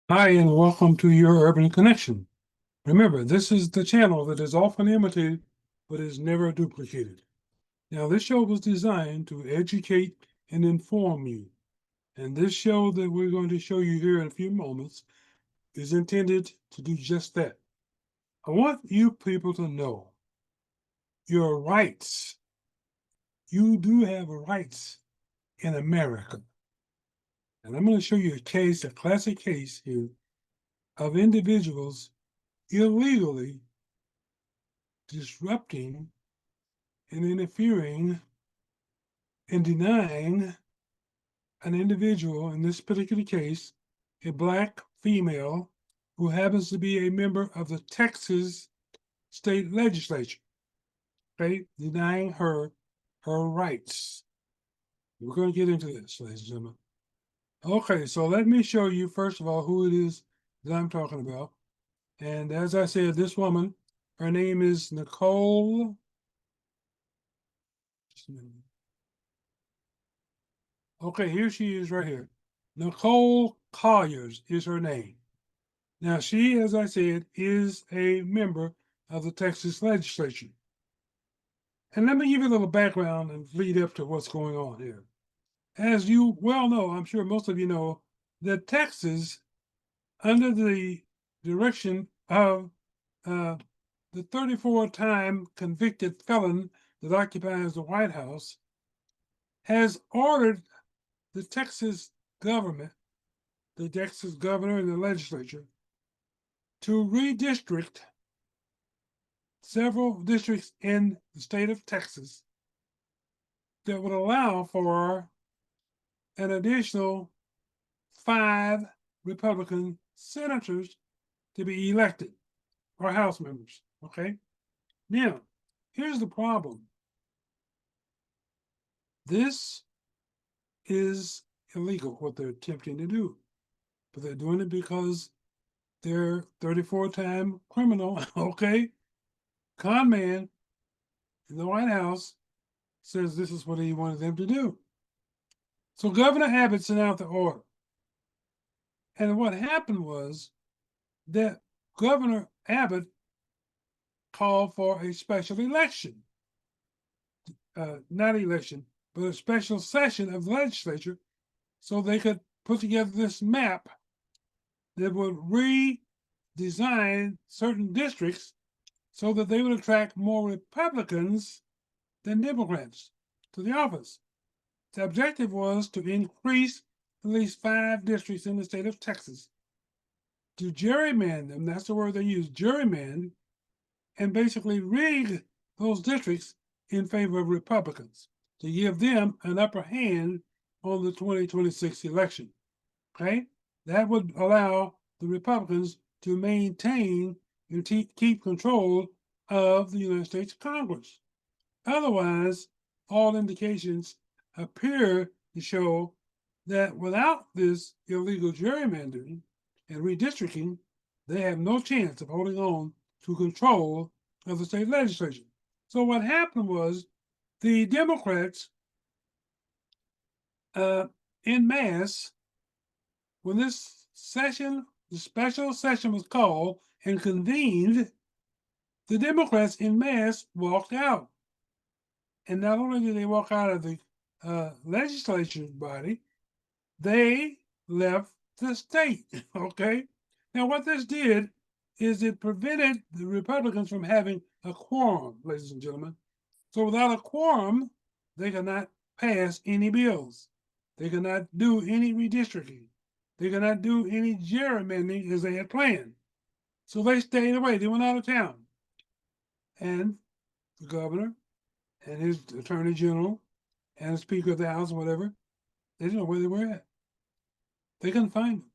Hi, and welcome to your Urban Connection. Remember, this is the channel that is often imitated, but is never duplicated. Now, this show was designed to educate and inform you. And this show that we're going to show you here in a few moments is intended to do just that. I want you people to know your rights. You do have rights in America. And I'm going to show you a case, a classic case here, of individuals illegally disrupting and interfering and denying an individual, in this particular case, a Black female who happens to be a member of the Texas state legislature, okay, denying her rights. We're going to get into this, ladies and gentlemen. Okay, so let me show you, first of all, who it is that I'm talking about. And as I said, this woman, her name is Nicole. Just a minute. Okay, here she is right here. Nicole Colliers is her name. Now, she, as I said, is a member of the Texas legislature. And let me give you a little background and lead up to what's going on here. As you well know, I'm sure most of you know, that Texas, under the direction of the 34-time convicted felon that occupies the White House, has ordered the Texas government, the Texas governor and the legislature, to redistrict several districts in the state of Texas that would allow for an additional 5 Republican senators to be elected, or House members. Okay. Now, here's the problem. This is illegal, what they're attempting to do, but they're doing it because they're 34-time criminal, okay, con man in the White House says this is what he wanted them to do. So Governor Abbott sent out the order. And what happened was that Governor Abbott called for a special election, not election, but a special session of the legislature so they could put together this map that would redesign certain districts so that they would attract more Republicans than Democrats to the office. The objective was to increase at least 5 districts in the state of Texas, to gerrymander them, that's the word they use, gerrymander, and basically rig those districts in favor of Republicans to give them an upper hand on the 2026 election. Okay? That would allow the Republicans to maintain and keep control of the United States Congress. Otherwise, all indications appear to show that without this illegal gerrymandering and redistricting, they have no chance of holding on to control of the state legislature. So what happened was the Democrats, en masse, when this session, the special session was called and convened, the Democrats en masse walked out. And not only did they walk out of the legislature body, they left the state. Okay. Now, what this did is it prevented the Republicans from having a quorum, ladies and gentlemen. So, without a quorum, they could not pass any bills. They could not do any redistricting. They could not do any gerrymandering as they had planned. So, they stayed away. They went out of town. And the governor and his attorney general and the speaker of the House, or whatever, they didn't know where they were at. They couldn't find them.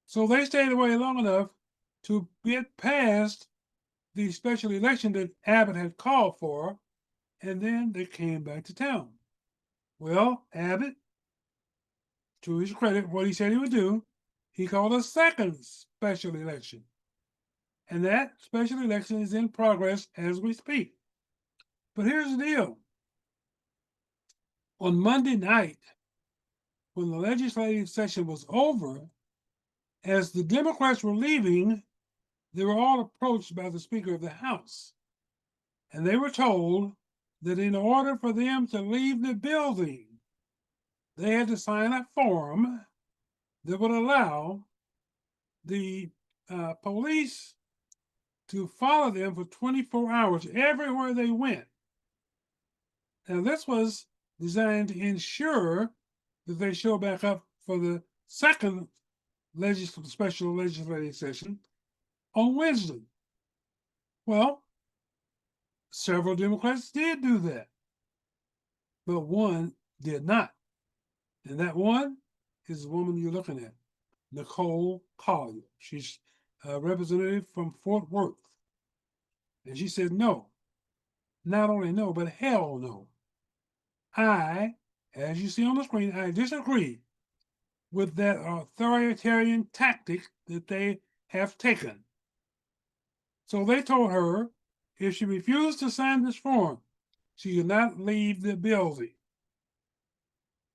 So they stayed away long enough to get past the special election that Abbott had called for, and then they came back to town. Well, Abbott, to his credit, what he said he would do, he called a second special election. And that special election is in progress as we speak. But here's the deal. On Monday night, when the legislative session was over, As the Democrats were leaving, they were all approached by the Speaker of the House, and they were told that in order for them to leave the building, they had to sign a form that would allow the police to follow them for 24 hours everywhere they went. Now, this was designed to ensure that they show back up for the second special legislative session on Wednesday. Well, several Democrats did do that, but one did not. And that one is the woman you're looking at, Nicole Collier. She's a representative from Fort Worth. And she said, no, not only no, but hell no. I, as you see on the screen, I disagree with that authoritarian tactic that they have taken. So they told her if she refused to sign this form, she could not leave the building.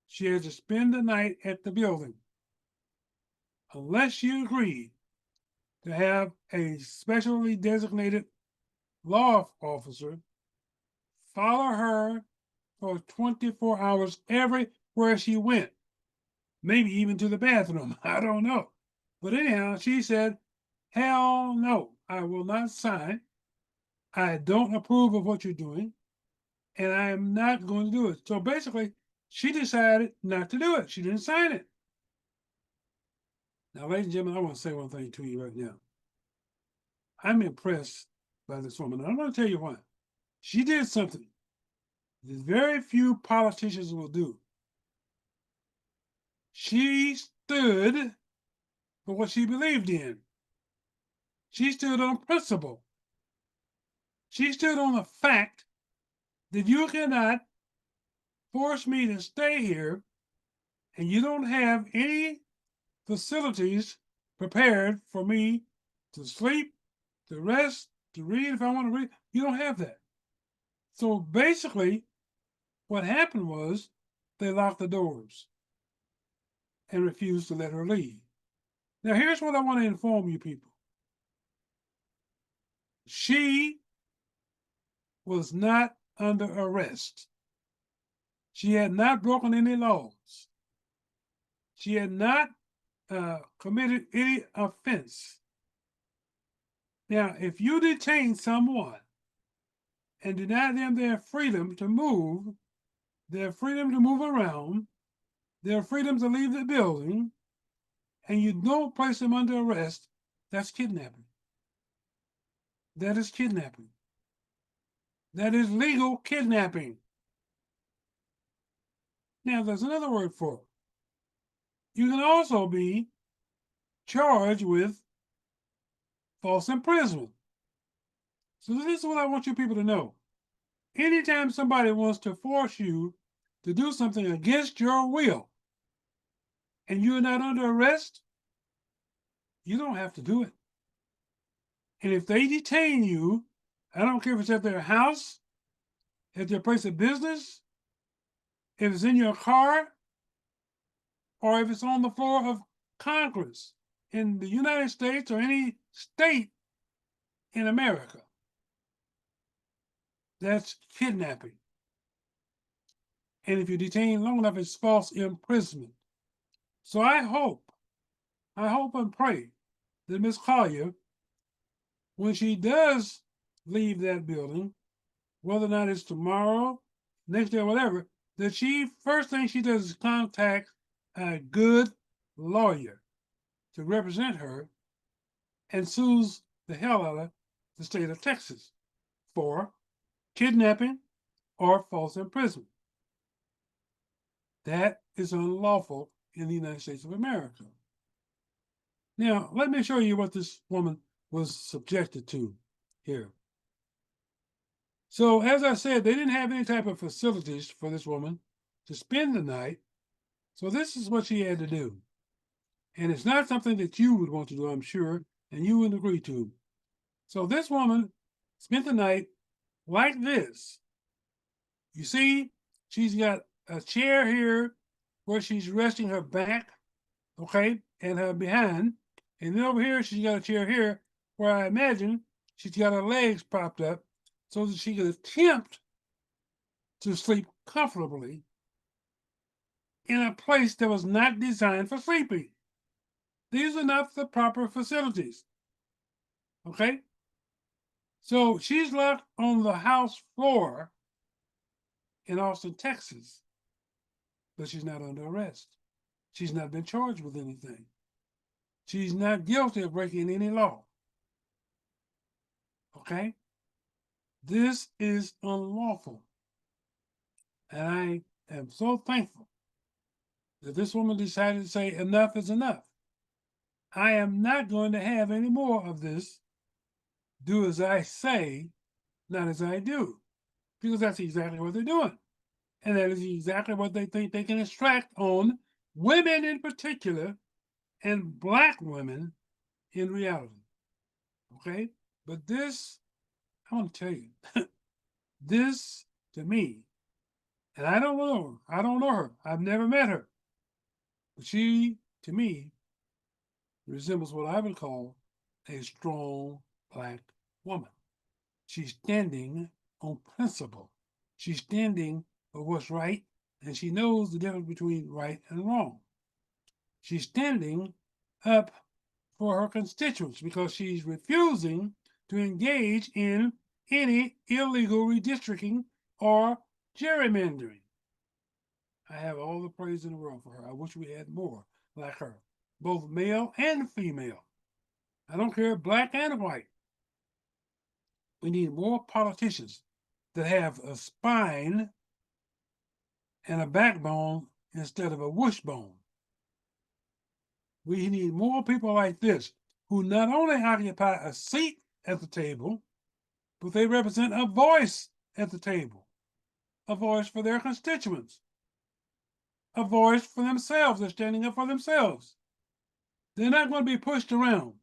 She had to spend the night at the building unless she agreed to have a specially designated law officer follow her for 24 hours everywhere she went, maybe even to the bathroom. I don't know. But anyhow, she said, hell no, I will not sign. I don't approve of what you're doing, and I am not going to do it. So basically, she decided not to do it. She didn't sign it. Now, ladies and gentlemen, I want to say one thing to you right now. I'm impressed by this woman. And I'm going to tell you why. She did something that very few politicians will do. She stood for what she believed in. She stood on principle. She stood on the fact that you cannot force me to stay here and you don't have any facilities prepared for me to sleep, to rest, to read if I want to read. You don't have that. So basically, what happened was they locked the doors and refused to let her leave. Now, here's what I want to inform you people. She was not under arrest. She had not broken any laws. She had not committed any offense. Now, if you detain someone and deny them their freedom to move, their freedom to move around, their freedom to leave the building, and you don't place them under arrest, that's kidnapping. That is kidnapping. That is legal kidnapping. Now, there's another word for it. You can also be charged with false imprisonment. So this is what I want you people to know. Anytime somebody wants to force you to do something against your will and you're not under arrest, you don't have to do it. And if they detain you, I don't care if it's at their house, at their place of business, if it's in your car, or if it's on the floor of Congress in the United States or any state in America. That's kidnapping. And if you're detained long enough, it's false imprisonment. So I hope and pray that Ms. Collier, when she does leave that building, whether or not it's tomorrow, next day, or whatever, that first thing she does is contact a good lawyer to represent her and sues the hell out of the state of Texas for kidnapping or false imprisonment. That is unlawful in the United States of America. Now, let me show you what this woman was subjected to here. So, as I said, they didn't have any type of facilities for this woman to spend the night. So this is what she had to do. And it's not something that you would want to do, I'm sure, and you wouldn't agree to. So this woman spent the night like this. You see, she's got a chair here where she's resting her back, okay, and her behind. And then over here, she's got a chair here where I imagine she's got her legs propped up so that she could attempt to sleep comfortably in a place that was not designed for sleeping. These are not the proper facilities. Okay? So she's locked on the house floor in Austin, Texas, but she's not under arrest. She's not been charged with anything. She's not guilty of breaking any law. Okay? This is unlawful. And I am so thankful that this woman decided to say enough is enough. I am not going to have any more of this. Do as I say, not as I do. Because that's exactly what they're doing. And that is exactly what they think they can extract on women in particular and Black women in reality. Okay? But this, I want to tell you, this to me, and I don't know her, I've never met her, but she, to me, resembles what I would call a strong Black woman. She's standing on principle. She's standing for what's right, and she knows the difference between right and wrong. She's standing up for her constituents because she's refusing to engage in any illegal redistricting or gerrymandering. I have all the praise in the world for her. I wish we had more like her, both male and female. I don't care, Black and white. We need more politicians that have a spine and a backbone instead of a wishbone. We need more people like this who not only occupy a seat at the table, but they represent a voice at the table, a voice for their constituents, a voice for themselves. They're standing up for themselves. They're not going to be pushed around.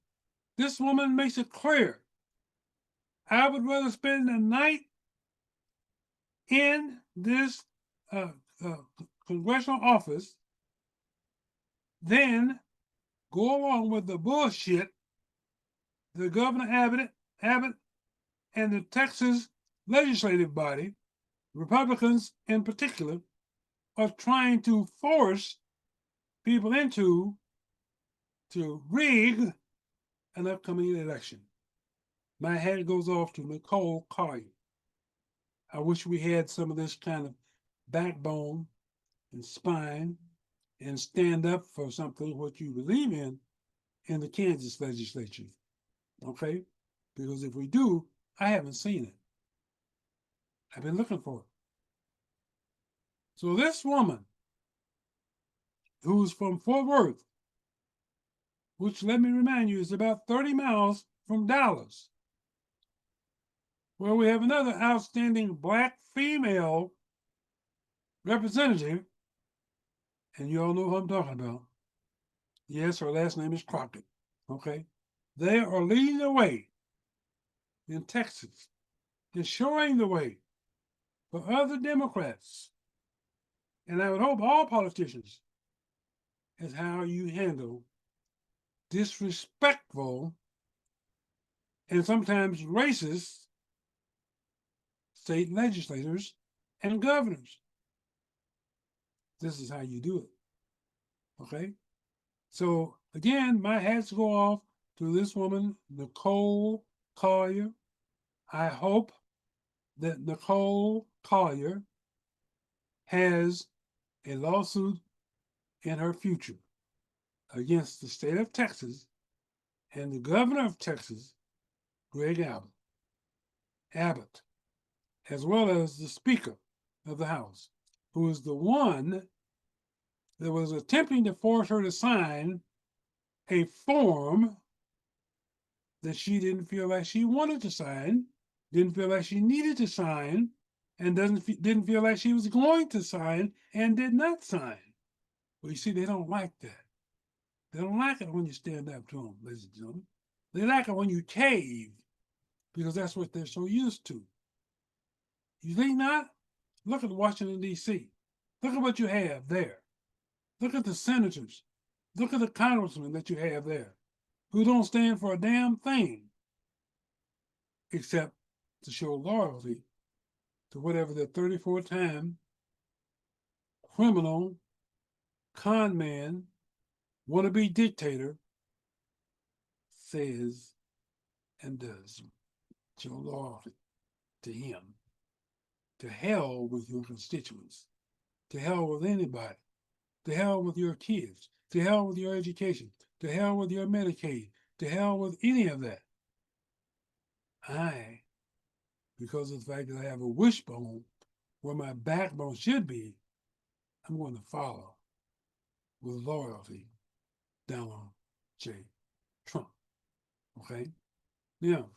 This woman makes it clear. I would rather spend the night in this congressional office than go along with the bullshit the Governor Abbott and the Texas legislative body, Republicans in particular, are trying to force people into to rig an upcoming election. My hat goes off to Nicole Collier. I wish we had some of this kind of backbone and spine and stand up for something what you believe in the Kansas legislature. Okay? Because if we do, I haven't seen it. I've been looking for it. So this woman, who's from Fort Worth, which let me remind you is about 30 miles from Dallas, where we have another outstanding Black female representative, and you all know who I'm talking about. Yes, her last name is Crockett. Okay? They are leading the way in Texas and showing the way for other Democrats. And I would hope all politicians is how you handle disrespectful and sometimes racist state legislators and governors. This is how you do it. Okay? So again, my hats go off to this woman, Nicole Collier. I hope that Nicole Collier has a lawsuit in her future against the state of Texas and the governor of Texas, Greg Abbott, as well as the Speaker of the House, who is the one that was attempting to force her to sign a form that she didn't feel like she wanted to sign, didn't feel like she needed to sign, and didn't feel like she was going to sign and did not sign. Well, you see, they don't like that. They don't like it when you stand up to them, ladies and gentlemen. They like it when you cave, because that's what they're so used to. You think not? Look at Washington, D.C. Look at what you have there. Look at the senators. Look at the congressmen that you have there. who don't stand for a damn thing except to show loyalty to whatever the 34-time criminal, con man, wannabe dictator says and does. Show loyalty to him. To hell with your constituents. To hell with anybody. To hell with your kids. To hell with your education. To hell with your Medicaid. To hell with any of that. Because of the fact that I have a wishbone where my backbone should be, I'm going to follow with loyalty Donald J. Trump. Okay? Now,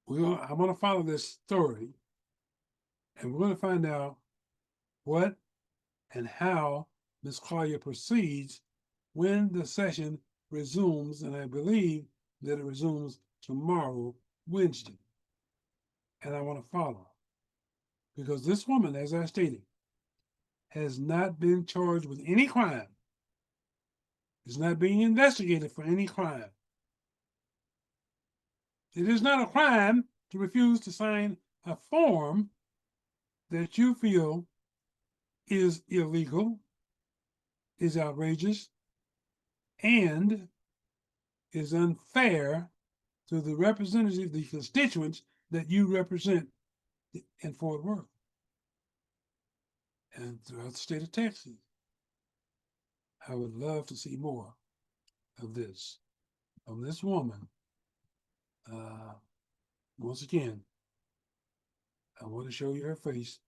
I'm going to follow this story, and we're going to find out what and how Ms. Collier proceeds when the session resumes, and I believe that it resumes tomorrow, Wednesday. And I want to follow. Because this woman, as I stated, has not been charged with any crime, is not being investigated for any crime. It is not a crime to refuse to sign a form that you feel is illegal, is outrageous, and is unfair to the representative, the constituents that you represent in Fort Worth and throughout the state of Texas. I would love to see more of this, from this woman. Once again, I want to show you her face.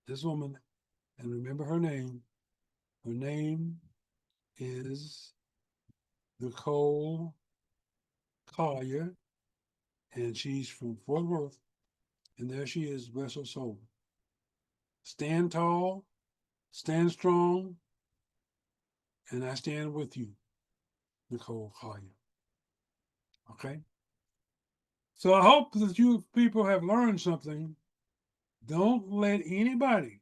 This woman, and remember her name. Her name is Nicole Collier, and she's from Fort Worth. And there she is, bless her soul. Stand tall, stand strong, and I stand with you, Nicole Collier. Okay? So I hope that you people have learned something. Don't let anybody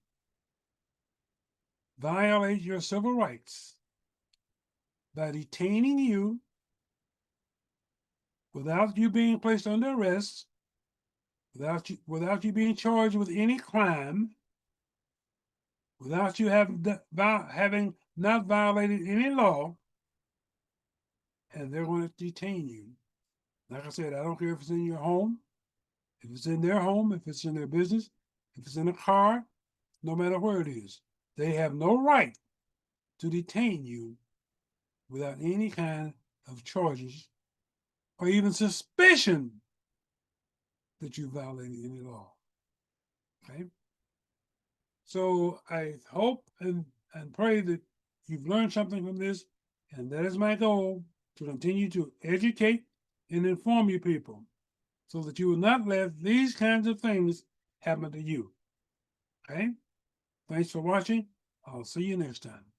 violate your civil rights by detaining you without you being placed under arrest, without you being charged with any crime, without you having not violated any law, and they're going to detain you. Like I said, I don't care if it's in your home, if it's in their home, if it's in their business, if it's in a car, no matter where it is. They have no right to detain you without any kind of charges or even suspicion that you violated any law. Okay? So I hope and pray that you've learned something from this, and that is my goal, to continue to educate and inform you people so that you will not let these kinds of things happen to you. Okay? Thanks for watching. I'll see you next time.